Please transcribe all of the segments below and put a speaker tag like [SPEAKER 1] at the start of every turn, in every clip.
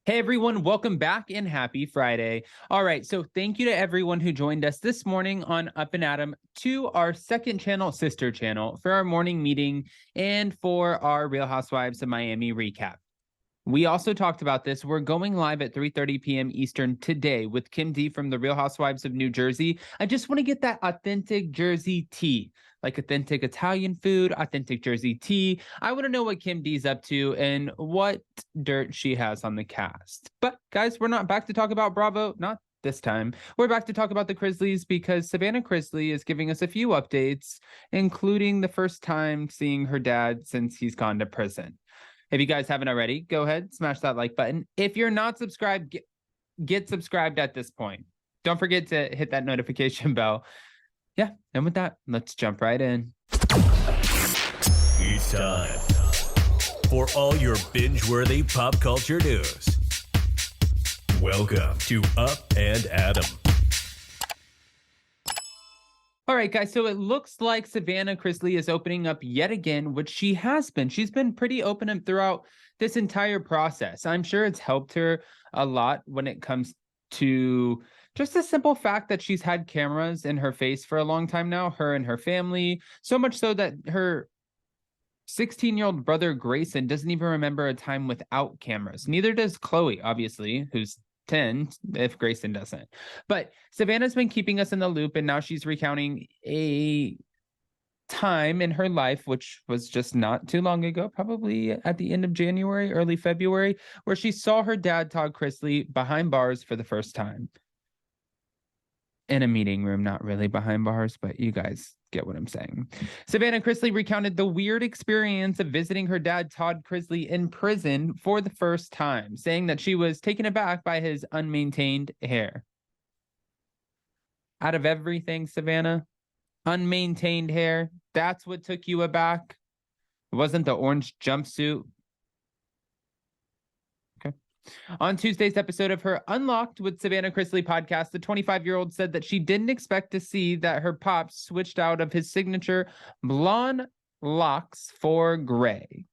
[SPEAKER 1] Hey everyone, welcome back and happy Friday. All right, so thank you to everyone who joined us this morning on Up and Adam to our second channel, sister channel, for our morning meeting and for our Real Housewives of Miami recap. We also talked about this. We're going live at 3:30 p.m. Eastern today with Kim D from the Real Housewives of New Jersey. I just want to get that authentic Jersey tea, like authentic Italian food, authentic Jersey tea. I want to know what Kim D's up to and what dirt she has on the cast. But guys, we're not back to talk about Bravo, not this time. We're back to talk about the Chrisleys because Savannah Chrisley is giving us a few updates, including the first time seeing her dad since he's gone to prison. If you guys haven't already, go ahead, smash that like button. If you're not subscribed, get subscribed at this point. Don't forget to hit that notification bell. Yeah, and with that, let's jump right in.
[SPEAKER 2] It's time for all your binge-worthy pop culture news. Welcome to Up and Adam.
[SPEAKER 1] All right, guys, so it looks like Savannah Chrisley is opening up yet again, which she has been. She's been pretty open up throughout this entire process. I'm sure it's helped her a lot when it comes to just the simple fact that she's had cameras in her face for a long time now, her and her family, so much so that her 16-year-old brother Grayson doesn't even remember a time without cameras. Neither does Chloe, obviously, who's 10 if Grayson doesn't. But Savannah's been keeping us in the loop, and now she's recounting a time in her life, which was just not too long ago, probably at the end of January, early February, where she saw her dad, Todd Chrisley, behind bars for the first time. In a meeting room, not really behind bars, but you guys get what I'm saying. Savannah Chrisley recounted the weird experience of visiting her dad, Todd Chrisley, in prison for the first time, saying that she was taken aback by his unmaintained hair. Out of everything, Savannah, unmaintained hair, that's what took you aback? It wasn't the orange jumpsuit. On Tuesday's episode of her Unlocked with Savannah Chrisley podcast, the 25-year-old said that she didn't expect to see that her pops switched out of his signature blonde locks for gray.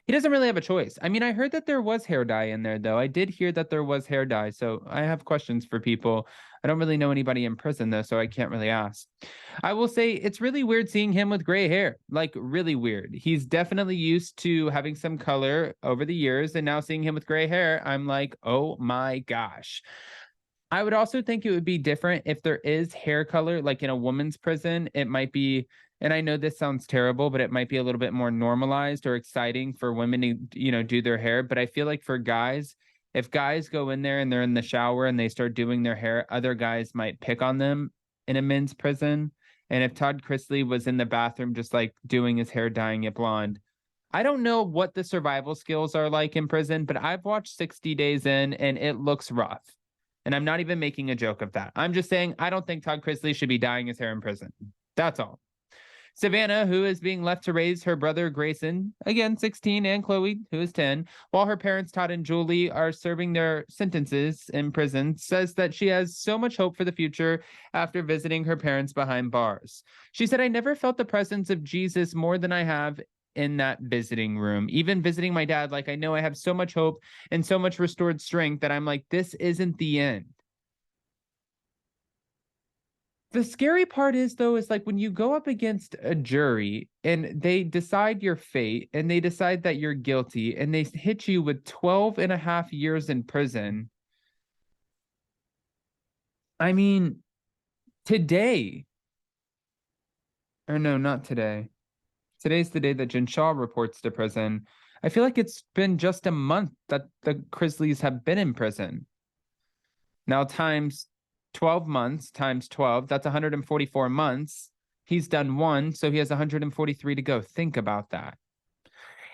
[SPEAKER 1] He doesn't really have a choice. I mean, I heard that there was hair dye in there, though. I did hear that there was hair dye, so I have questions for people. I don't really know anybody in prison, though, so I can't really ask. I will say it's really weird seeing him with gray hair, like really weird. He's definitely used to having some color over the years, and now seeing him with gray hair, I'm like, oh my gosh. I would also think it would be different if there is hair color, like in a woman's prison. It might be, and I know this sounds terrible, but it might be a little bit more normalized or exciting for women to, do their hair. But I feel like for guys, if guys go in there and they're in the shower and they start doing their hair, other guys might pick on them in a men's prison. And if Todd Chrisley was in the bathroom just like doing his hair, dyeing it blonde, I don't know what the survival skills are like in prison, but I've watched 60 Days In and it looks rough. And I'm not even making a joke of that. I'm just saying I don't think Todd Chrisley should be dyeing his hair in prison. That's all. Savannah, who is being left to raise her brother Grayson, again 16, and Chloe, who is 10, while her parents Todd and Julie are serving their sentences in prison, says that she has so much hope for the future after visiting her parents behind bars. She said, "I never felt the presence of Jesus more than I have in that visiting room. Even visiting my dad, like I know I have so much hope and so much restored strength that I'm like, this isn't the end." The scary part is, though, is like when you go up against a jury and they decide your fate and they decide that you're guilty and they hit you with 12 and a half years in prison. I mean, today, or no, not today. Today's the day that Jen Shaw reports to prison. I feel like it's been just a month that the Chrisleys have been in prison. Now, times 12 months, times 12, that's 144 months. He's done one, so he has 143 to go. Think about that.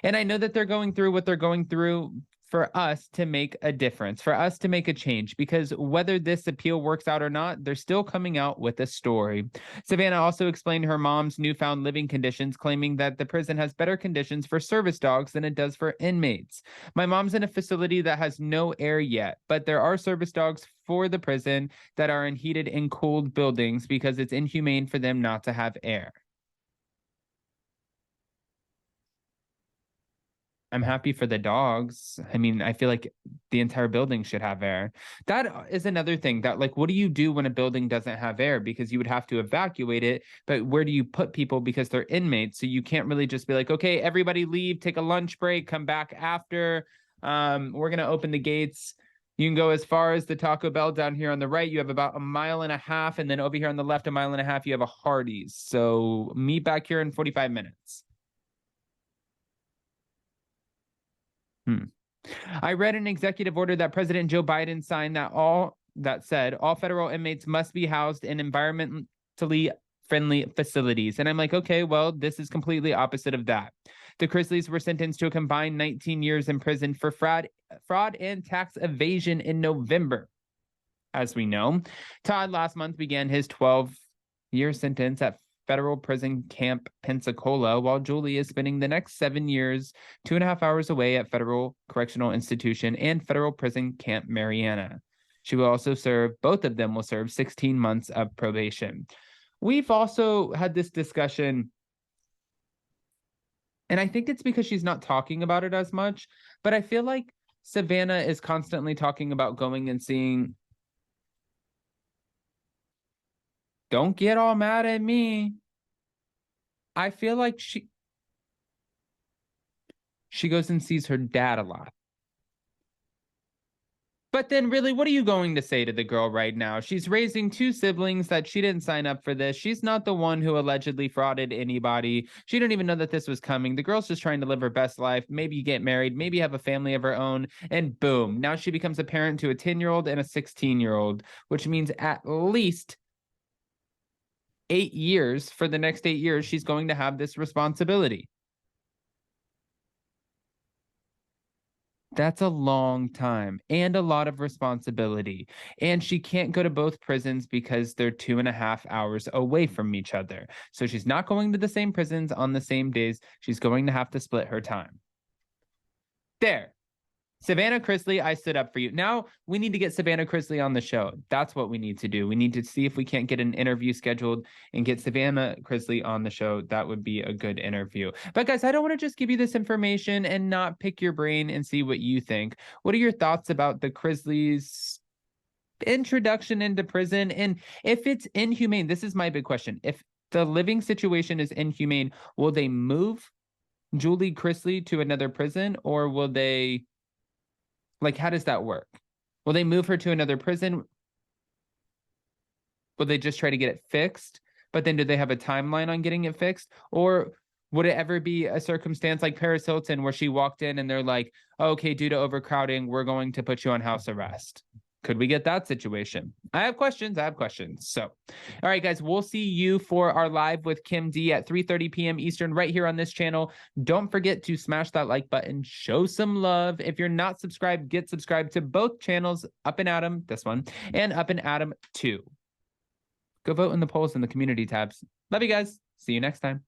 [SPEAKER 1] And I know that they're going through what they're going through for us to make a difference, for us to make a change, because whether this appeal works out or not, they're still coming out with a story. Savannah also explained her mom's newfound living conditions, claiming that the prison has better conditions for service dogs than it does for inmates. "My mom's in a facility that has no air yet, but there are service dogs for the prison that are in heated and cooled buildings because it's inhumane for them not to have air." I'm happy for the dogs. I mean, I feel like the entire building should have air. That is another thing that, like, what do you do when a building doesn't have air? Because you would have to evacuate it, but where do you put people because they're inmates? So you can't really just be like, okay, everybody leave, take a lunch break, come back after. We're going to open the gates. You can go as far as the Taco Bell down here on the right. You have about 1.5 miles. And then over here on the left, 1.5 miles, you have a Hardee's. So meet back here in 45 minutes. I read an executive order that President Joe Biden signed that said all federal inmates must be housed in environmentally friendly facilities. And I'm like, okay, well, this is completely opposite of that. The Chrisleys were sentenced to a combined 19 years in prison for fraud and tax evasion in November. As we know, Todd last month began his 12-year sentence at federal prison camp Pensacola, while Julie is spending the next 7 years, 2.5 hours away at federal correctional institution and federal prison camp Mariana. She will also serve, both of them will serve 16 months of probation. We've also had this discussion, and I think it's because she's not talking about it as much, but I feel like Savannah is constantly talking about going and seeing. Don't get all mad at me. I feel like she goes and sees her dad a lot. But then really, what are you going to say to the girl right now? She's raising 2 siblings that she didn't sign up for this. She's not the one who allegedly frauded anybody. She didn't even know that this was coming. The girl's just trying to live her best life, maybe get married, maybe have a family of her own, and boom, now she becomes a parent to a 10-year-old and a 16-year-old, which means at least 8 years, for the next 8 years, she's going to have this responsibility. That's a long time and a lot of responsibility. And she can't go to both prisons because they're 2.5 hours away from each other. So she's not going to the same prisons on the same days. She's going to have to split her time. There. Savannah Chrisley, I stood up for you. Now we need to get Savannah Chrisley on the show. That's what we need to do. We need to see if we can't get an interview scheduled and get Savannah Chrisley on the show. That would be a good interview. But guys, I don't want to just give you this information and not pick your brain and see what you think. What are your thoughts about the Chrisleys' introduction into prison? And if it's inhumane, this is my big question. If the living situation is inhumane, will they move Julie Chrisley to another prison, or will they... Like, how does that work? Will they move her to another prison? Will they just try to get it fixed? But then do they have a timeline on getting it fixed? Or would it ever be a circumstance like Paris Hilton where she walked in and they're like, oh, okay, due to overcrowding, we're going to put you on house arrest? Could we get that situation? I have questions. So, all right, guys, we'll see you for our live with Kim D at 3:30 p.m. Eastern right here on this channel. Don't forget to smash that like button. Show some love. If you're not subscribed, get subscribed to both channels, Up and Adam, this one, and Up and Adam 2. Go vote in the polls in the community tabs. Love you guys. See you next time.